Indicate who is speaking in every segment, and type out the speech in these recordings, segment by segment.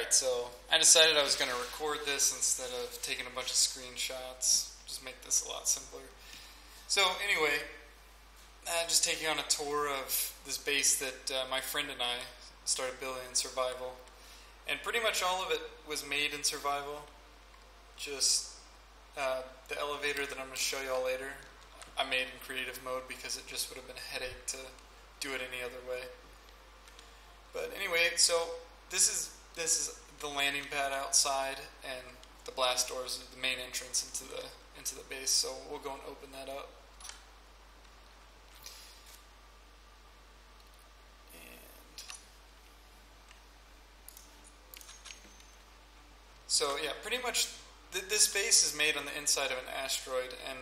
Speaker 1: Alright, so I decided I was going to record this instead of taking a bunch of screenshots. Just make this a lot simpler. So anyway, just taking on a tour of this base that my friend and I started building in survival. And pretty much all of it was made in survival. Just the elevator that I'm going to show you all later, I made in creative mode because it just would have been a headache to do it any other way. But anyway, so this is the landing pad outside, and the blast doors are the main entrance into the base. So we'll go and open that up. And so yeah, pretty much this base is made on the inside of an asteroid, and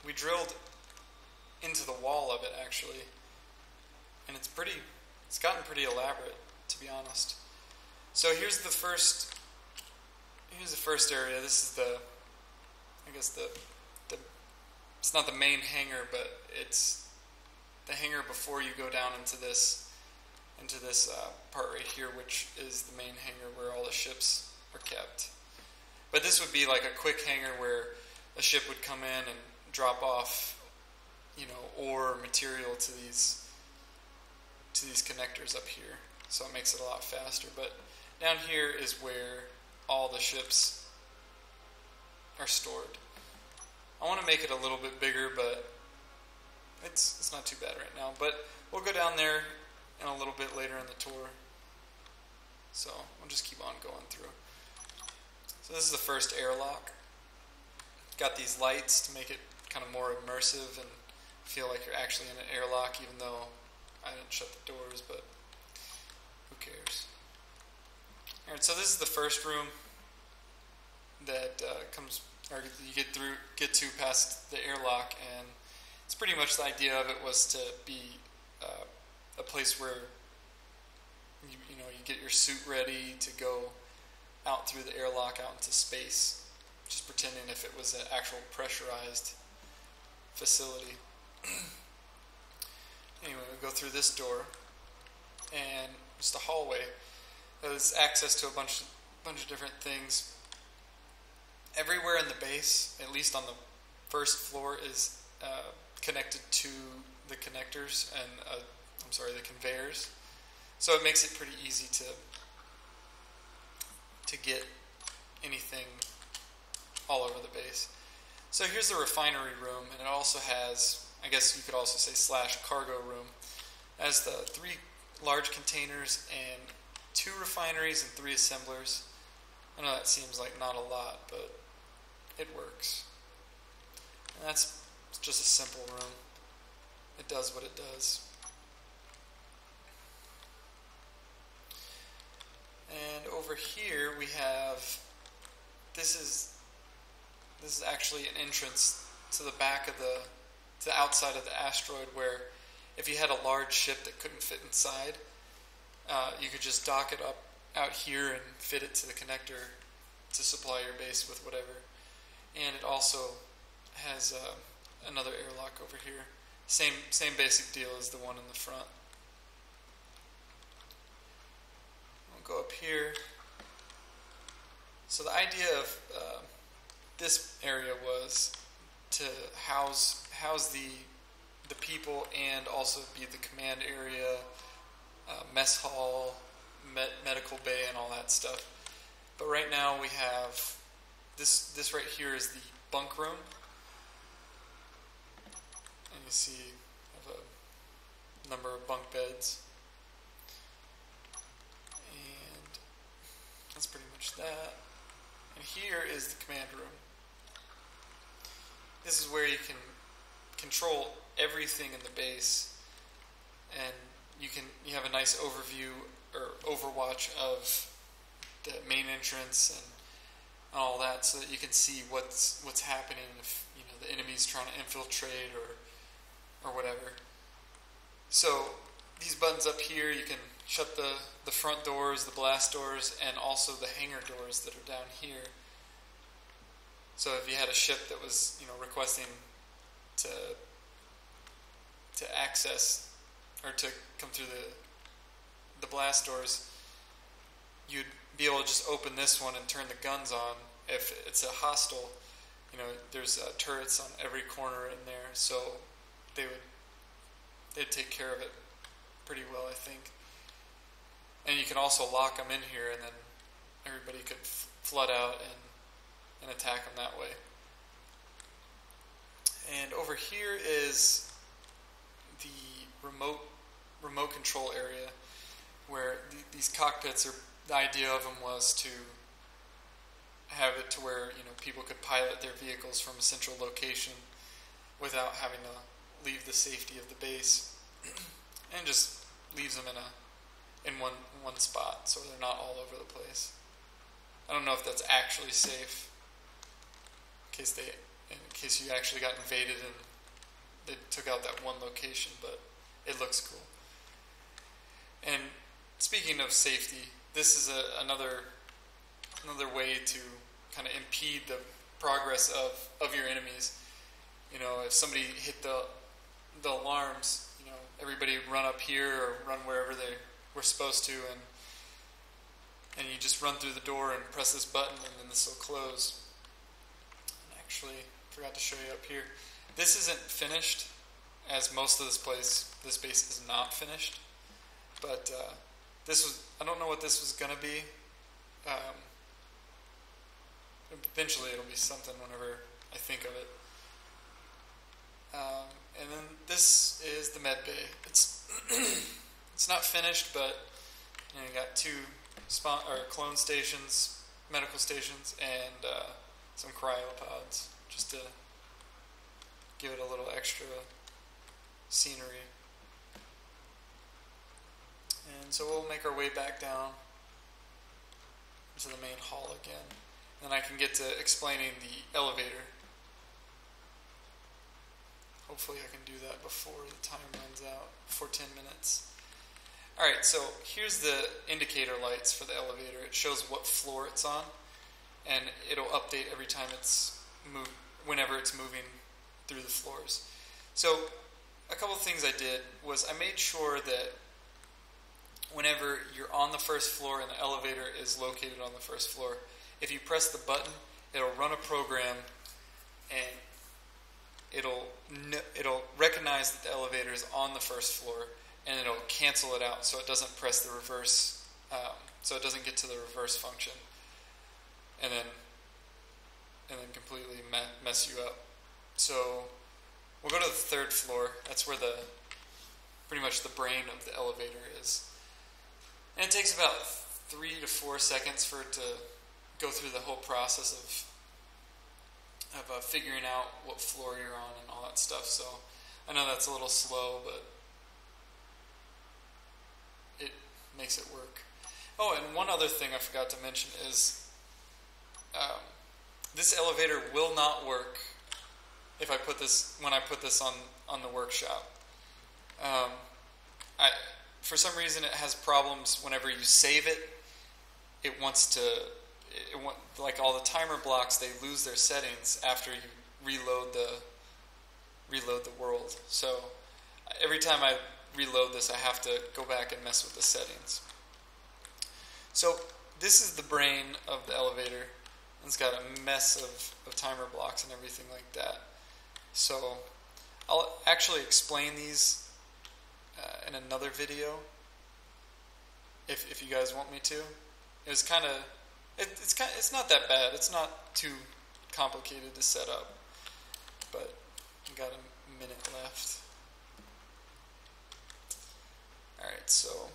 Speaker 1: we drilled into the wall of it actually, and it's gotten pretty elaborate, to be honest. So here's the first area. This is it's not the main hangar, but it's the hangar before you go down into this part right here, which is the main hangar where all the ships are kept. But this would be like a quick hangar where a ship would come in and drop off, ore material to these connectors up here. So it makes it a lot faster. But down here is where all the ships are stored. I want to make it a little bit bigger, but it's not too bad right now. But we'll go down there in a little bit later in the tour. So we'll just keep on going through. So this is the first airlock. Got these lights to make it kind of more immersive and feel like you're actually in an airlock, even though I didn't shut the doors, but who cares? Alright, so this is the first room that you get to past the airlock, and it's pretty much the idea of it was to be a place where you get your suit ready to go out through the airlock out into space, just pretending if it was an actual pressurized facility. Anyway, we go through this door, and just a hallway. There's access to a bunch of different things. Everywhere in the base, at least on the first floor, is connected to the connectors and the conveyors. So it makes it pretty easy to get anything all over the base. So here's the refinery room, and it also has, I guess you could also say / cargo room. It has the 3 large containers and 2 refineries and 3 assemblers. I know that seems like not a lot, but it works. And that's just a simple room. It does what it does. And over here we have, this is actually an entrance to the back of to the outside of the asteroid, where if you had a large ship that couldn't fit inside, you could just dock it up out here and fit it to the connector to supply your base with whatever. And it also has another airlock over here. Same basic deal as the one in the front. We'll go up here. So the idea of this area was to house the people and also be the command area, mess hall, medical bay, and all that stuff. But right now we have this right here is the bunk room, and you see I have a number of bunk beds, and that's pretty much that. And here is the command room. This is where you can control everything in the base, and you have a nice overview or overwatch of the main entrance and all that, so that you can see what's happening if the enemy's trying to infiltrate or whatever. So these buttons up here, you can shut the front doors, the blast doors, and also the hangar doors that are down here. So if you had a ship that was requesting to access or to come through the blast doors, you'd be able to just open this one and turn the guns on if it's a hostile. There's turrets on every corner in there, so they'd take care of it pretty well, I think. And you can also lock them in here, and then everybody could flood out and attack them that way. And over here is the remote control area, where these cockpits are. The idea of them was to have it to where people could pilot their vehicles from a central location without having to leave the safety of the base, and just leaves them in one spot, so they're not all over the place. I don't know if that's actually safe, in case you actually got invaded and they took out that one location, but it looks cool. And speaking of safety, this is another way to kind of impede the progress of your enemies. If somebody hit the alarms, everybody run up here or run wherever they were supposed to, and you just run through the door and press this button, and then this will close. And actually, forgot to show you up here. This isn't finished, as most of this base is not finished. But I don't know what this was gonna be. Eventually, it'll be something whenever I think of it. And then this is the med bay. It's not finished, but you got two clone stations, medical stations, and some cryopods, just to give it a little extra scenery. And so we'll make our way back down to the main hall again. Then I can get to explaining the elevator. Hopefully I can do that before the time runs out, before 10 minutes. Alright, so here's the indicator lights for the elevator. It shows what floor it's on, and it'll update every time whenever it's moving through the floors. So a couple of things I did was I made sure that whenever you're on the first floor and the elevator is located on the first floor, if you press the button, it'll run a program, and it'll recognize that the elevator is on the first floor, and it'll cancel it out so it doesn't press the reverse, so it doesn't get to the reverse function, and then completely mess you up. So we'll go to the third floor. That's where pretty much the brain of the elevator is. And it takes about 3 to 4 seconds for it to go through the whole process of figuring out what floor you're on and all that stuff. So I know that's a little slow, but it makes it work. Oh, and one other thing I forgot to mention is this elevator will not work when I put this on the workshop. For some reason, it has problems whenever you save it. Like all the timer blocks, they lose their settings after you reload the world. So every time I reload this, I have to go back and mess with the settings. So this is the brain of the elevator. It's got a mess of timer blocks and everything like that. So I'll actually explain these in another video if you guys want me to. It's not that bad. It's not too complicated to set up, but we got a minute left. Alright, so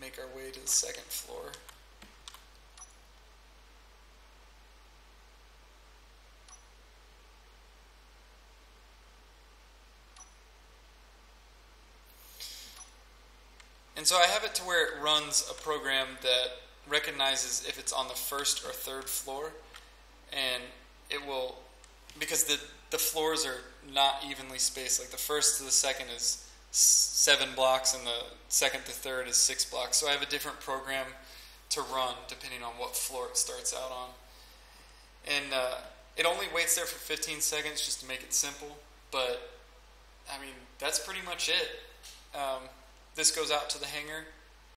Speaker 1: make our way to the second floor. And so I have it to where it runs a program that recognizes if it's on the first or third floor, and it will, because the floors are not evenly spaced, like the first to the second is 7 blocks and the second to third is 6 blocks. So I have a different program to run depending on what floor it starts out on. And it only waits there for 15 seconds just to make it simple, but I mean, that's pretty much it. This goes out to the hangar,